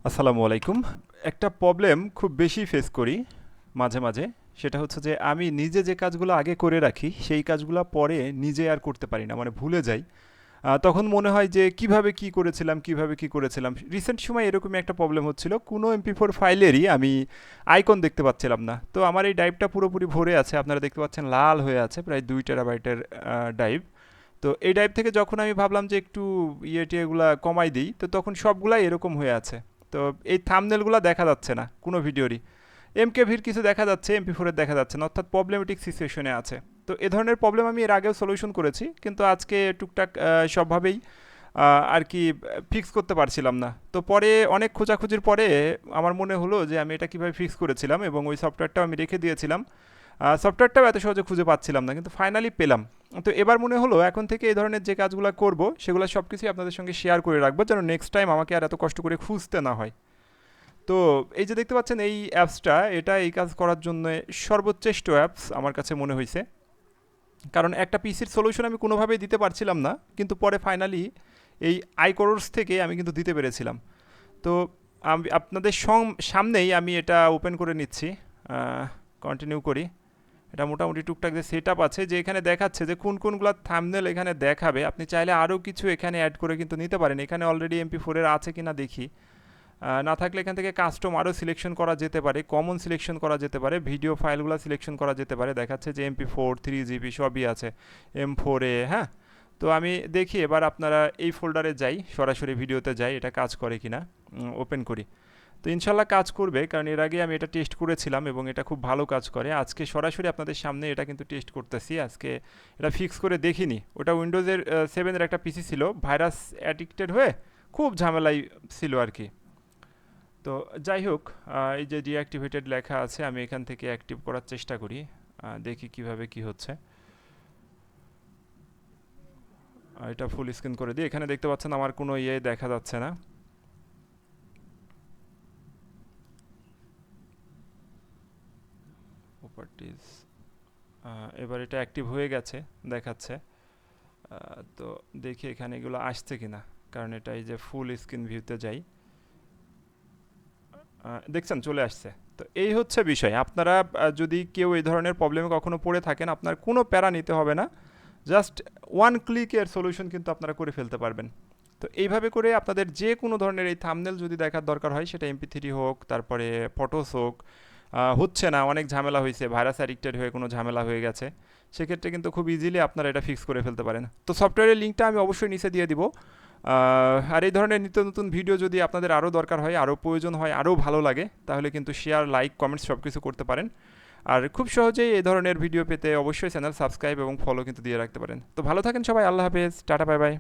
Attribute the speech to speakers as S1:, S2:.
S1: আসসালামু আলাইকুম। একটা প্রবলেম খুব বেশি ফেস করি মাঝে মাঝে। সেটা হচ্ছে যে আমি নিজে যে কাজগুলো আগে করে রাখি সেই কাজগুলো পরে নিজে আর করতে পারি না, মানে ভুলে যাই। তখন মনে হয় যে কিভাবে কি করেছিলাম, কিভাবে কি করেছিলাম। রিসেন্ট সময় এরকমই একটা প্রবলেম হচ্ছিল, কোনো MP4 ফাইলেরই আমি আইকন দেখতে পাচ্ছিলাম না। তো আমার এই ড্রাইভটা পুরোপুরি ভরে আছে, আপনারা দেখতে পাচ্ছেন লাল হয়ে আছে, প্রায় 2 টেরাবাইটের ড্রাইভ। তো এই ড্রাইভ থেকে যখন আমি ভাবলাম যে একটু টিয়েগুলা কমাই দিই, তো তখন সবগুলাই এরকম হয়ে আছে। তো এই থাম্বনেলগুলো দেখা যাচ্ছে না কোনো ভিডিওরই। MKVর কিছু দেখা যাচ্ছে, MP4 এর দেখা যাচ্ছে না, অর্থাৎ প্রবলেমেটিক সিচুয়েশনে আছে। তো এ ধরনের প্রবলেম আমি এর আগেও সলিউশন করেছি, কিন্তু আজকে টুকটাক সবভাবেই আর কি ফিক্স করতে পারছিলাম না। তো পরে অনেক খোঁজাখুঁজির পরে আমার মনে হলো যে আমি এটা কীভাবে ফিক্স করেছিলাম, এবং ওই সফটওয়্যারটাও আমি রেখে দিয়েছিলাম। সফটওয়্যারটাও এত সহজে খুঁজে পাচ্ছিলাম না, কিন্তু ফাইনালি পেলাম। তো এবার মনে হলো এখন থেকে এই ধরনের যে কাজগুলো করব সেগুলো সব কিছুই আপনাদের সঙ্গে শেয়ার করে রাখবো, যেন নেক্সট টাইম আমাকে আর এত কষ্ট করে খুঁজতে না হয়। তো এই যে দেখতে পাচ্ছেন এই অ্যাপসটা, এটা এই কাজ করার জন্য সর্বোচ্চ অ্যাপস আমার কাছে মনে হয়েছে। কারণ একটা পিসির সলিউশন আমি কোনোভাবেই দিতে পারছিলাম না, কিন্তু পরে ফাইনালি এই আইকোর্স থেকে আমি কিন্তু দিতে পেরেছিলাম। তো আমি আপনাদের সামনেই আমি এটা ওপেন করে নিচ্ছি। কন্টিনিউ করি। এটা মোটামুটি টুকটাক যে সেট আপ আছে, যে এখানে দেখাচ্ছে যে কোন কোনগুলো থাম্বনেল এখানে দেখাবে। আপনি চাইলে আরও কিছু এখানে অ্যাড করে কিন্তু নিতে পারেন। এখানে অলরেডি MP4 এর আছে কিনা দেখি। না থাকলে এখান থেকে কাস্টম আরও সিলেকশন করা যেতে পারে, কমন সিলেকশন করা যেতে পারে, ভিডিও ফাইলগুলো সিলেকশন করা যেতে পারে। দেখাচ্ছে যে MP4 3GB সবই আছে M4 এ। হ্যাঁ, তো আমি দেখি এবার আপনারা এই ফোল্ডারে যাই, সরাসরি ভিডিওতে যাই, এটা কাজ করে কিনা ওপেন করি। তো ইনশাল্লাহ কাজ করবে, কারণ এর আগে আমি এটা টেস্ট করেছিলাম এবং এটা খুব ভালো কাজ করে। আজকে সরাসরি আপনাদের সামনে এটা কিন্তু টেস্ট করতেছি। আজকে এটা ফিক্স করে দেখিনি। ওটা উইন্ডোজের 7-এর একটা পিসি ছিল, ভাইরাস অ্যাডিক্টেড হয়ে খুব ঝামেলাই ছিল আর কি। তো যাই হোক, এই যে ডিঅ্যাক্টিভেটেড লেখা আছে, আমি এখান থেকে অ্যাক্টিভ করার চেষ্টা করি। দেখি কিভাবে কি হচ্ছে। এটা ফুল স্ক্রিন করে দিই। এখানে দেখতে পাচ্ছেন আমার কোনো দেখা যাচ্ছে না। প্রপার্টিজ, এবার এটা অ্যাক্টিভ হয়ে গেছে দেখাচ্ছে। তো দেখি এখানে এগুলো আসছে কিনা, কারণ এটা এই যে ফুল স্ক্রিন ভিউতে যাই, দেখছেন চলে আসছে। তো এই হচ্ছে বিষয়। আপনারা যদি কেউ এই ধরনের প্রবলেমে কখনো পড়ে থাকেন, আপনার কোনো প্যারা নিতে হবে না। জাস্ট ওয়ান ক্লিকের সলিউশন কিন্তু আপনারা করে ফেলতে পারবেন। তো এইভাবে করে আপনাদের যে কোনো ধরনের এই থাম্বনেল যদি দেখার দরকার হয়, সেটা MP3 হোক, তারপরে ফটোস হোক, হচ্ছে না, অনেক ঝামেলা হয়েছে, ভাইরাস অ্যাডিক্টেড হয়ে কোনো ঝামেলা হয়ে গেছে, সেক্ষেত্রে কিন্তু খুব ইজিলি আপনারা এটা ফিক্স করে ফেলতে পারেন। তো সফটওয়্যারের লিঙ্কটা আমি অবশ্যই নিচে দিয়ে দিব। আর এই ধরনের নিত্য নতুন ভিডিও যদি আপনাদের আরও দরকার হয়, আরও প্রয়োজন হয়, আরও ভালো লাগে, তাহলে কিন্তু শেয়ার, লাইক, কমেন্টস সব কিছু করতে পারেন। আর খুব সহজেই এই ধরনের ভিডিও পেতে অবশ্যই চ্যানেল সাবস্ক্রাইব এবং ফলো কিন্তু দিয়ে রাখতে পারেন। তো ভালো থাকেন সবাই, আল্লাহ হাফেজ, টাটা, বাই বাই।